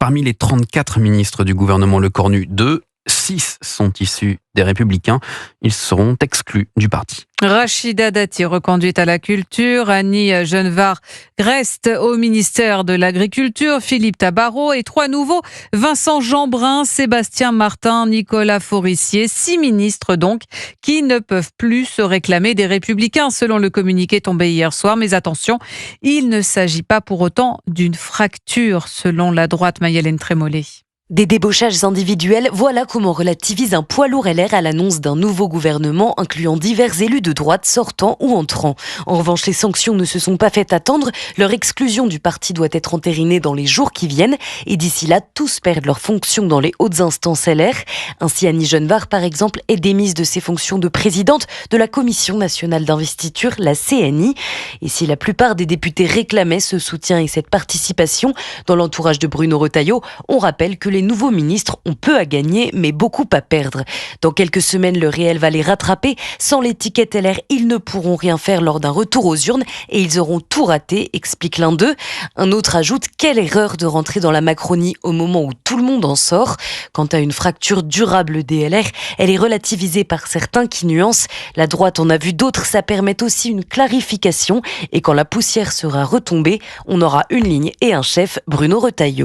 Parmi les 34 ministres du gouvernement Lecornu 2, 6 sont issus des Républicains. Ils seront exclus du parti. Rachida Dati reconduite à la culture, Annie Genevard-Grest au ministère de l'Agriculture, Philippe Tabarot et 3 nouveaux, Vincent Jeanbrun, Sébastien Martin, Nicolas Forissier. 6 ministres donc qui ne peuvent plus se réclamer des Républicains selon le communiqué tombé hier soir. Mais attention, il ne s'agit pas pour autant d'une fracture selon la droite. Maï-Hélène Trémollet. Des débauchages individuels, voilà comment relativise un poids lourd LR à l'annonce d'un nouveau gouvernement incluant divers élus de droite sortant ou entrant. En revanche, les sanctions ne se sont pas fait attendre. Leur exclusion du parti doit être entérinée dans les jours qui viennent. Et d'ici là, tous perdent leurs fonctions dans les hautes instances LR. Ainsi, Annie Genevard, par exemple, est démise de ses fonctions de présidente de la Commission nationale d'investiture, la CNI. Et si la plupart des députés réclamaient ce soutien et cette participation dans l'entourage de Bruno Retailleau, on rappelle que les nouveaux ministres ont peu à gagner, mais beaucoup à perdre. Dans quelques semaines, le réel va les rattraper. Sans l'étiquette LR, ils ne pourront rien faire lors d'un retour aux urnes et ils auront tout raté, explique l'un d'eux. Un autre ajoute « Quelle erreur de rentrer dans la Macronie au moment où tout le monde en sort ?» Quant à une fracture durable des LR, elle est relativisée par certains qui nuancent. La droite en a vu d'autres, ça permet aussi une clarification. Et quand la poussière sera retombée, on aura une ligne et un chef, Bruno Retailleau.